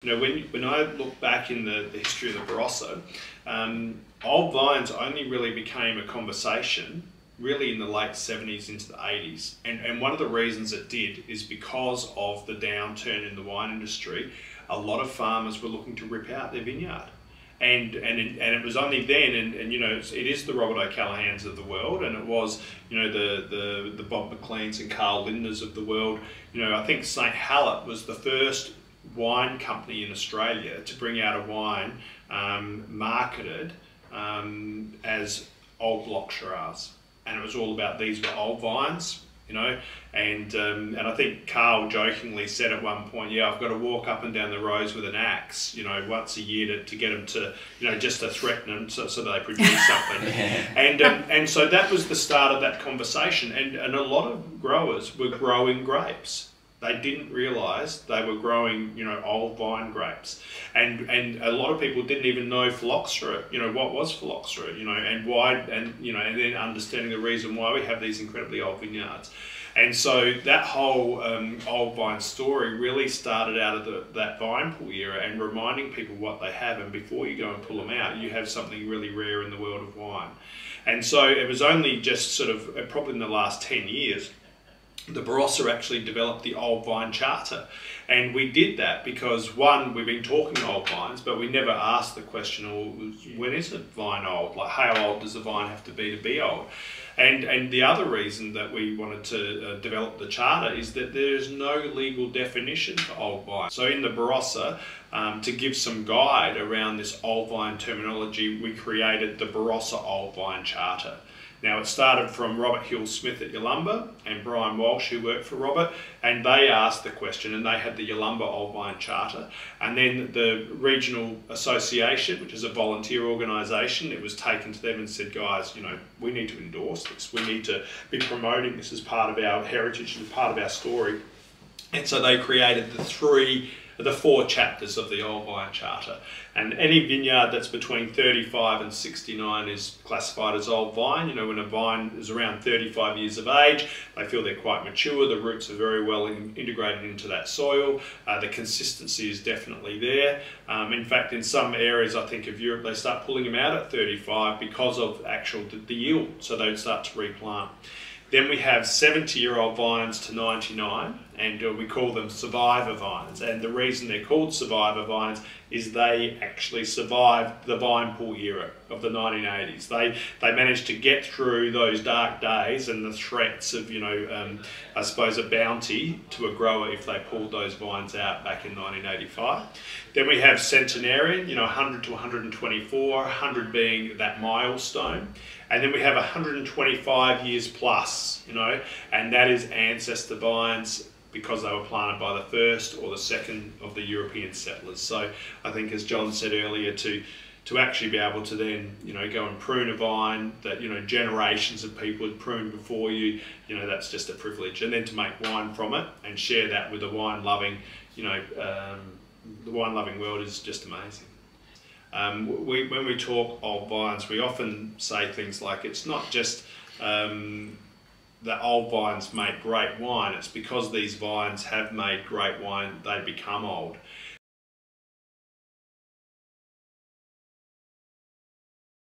You know, when I look back in the history of the Barossa, old vines only really became a conversation really in the late 70s into the 80s. And one of the reasons it did is because of the downturn in the wine industry. A lot of farmers were looking to rip out their vineyard. And it was only then, and you know, it is the Robert O'Callaghan's of the world, and it was, you know, the Bob McLeans and Carl Lindners of the world. You know, I think St. Hallett was the first wine company in Australia to bring out a wine marketed as old block Shiraz, and it was all about these were old vines, you know, and I think Carl jokingly said at one point, yeah, I've got to walk up and down the roads with an axe, you know, once a year to get them to, you know, just to threaten them so that they produce something. And so that was the start of that conversation, and a lot of growers were growing grapes. They didn't realise they were growing, you know, old vine grapes, and a lot of people didn't even know phylloxera. You know, what was phylloxera? You know, and why, and you know, and then understanding the reason why we have these incredibly old vineyards, and so that whole old vine story really started out of that vine pool era, and reminding people what they have, and before you go and pull them out, you have something really rare in the world of wine, and so it was only just sort of probably in the last 10 years. The Barossa actually developed the Old Vine Charter, and we did that because, one, we've been talking old vines, but we never asked the question, well, when is a vine old? Like, how old does a vine have to be old? And the other reason that we wanted to develop the charter is that there is no legal definition for old vine. So in the Barossa, to give some guide around this old vine terminology, we created the Barossa Old Vine Charter. Now, it started from Robert Hill Smith at Yalumba and Brian Walsh, who worked for Robert, and they asked the question, and they had the Yalumba Old Vine Charter. And then the Regional Association, which is a volunteer organisation, it was taken to them and said, guys, you know, we need to endorse this. We need to be promoting this as part of our heritage and part of our story. And so they created the four chapters of the Old Vine Charter, and any vineyard that's between 35 and 69 is classified as old vine. You know, when a vine is around 35 years of age, they feel they're quite mature, the roots are very well integrated into that soil, the consistency is definitely there. In fact, in some areas, I think of Europe, they start pulling them out at 35 because of the yield, so they'd start to replant. Then we have 70-year-old vines to 99, and we call them survivor vines. And the reason they're called survivor vines is they actually survived the vine pool era of the 1980s. They managed to get through those dark days and the threats of, you know, I suppose a bounty to a grower if they pulled those vines out back in 1985. Then we have centenarian, you know, 100 to 124, 100 being that milestone. And then we have 125 years plus, you know, and that is ancestor vines because they were planted by the first or the second of the European settlers. So I think, as John said earlier, to actually be able to then, you know, go and prune a vine that, you know, generations of people had pruned before you, you know, that's just a privilege. And then to make wine from it and share that with the wine-loving, you know, the wine-loving world is just amazing. When we talk old vines, we often say things like it's not just that old vines make great wine, it's because these vines have made great wine, they become old.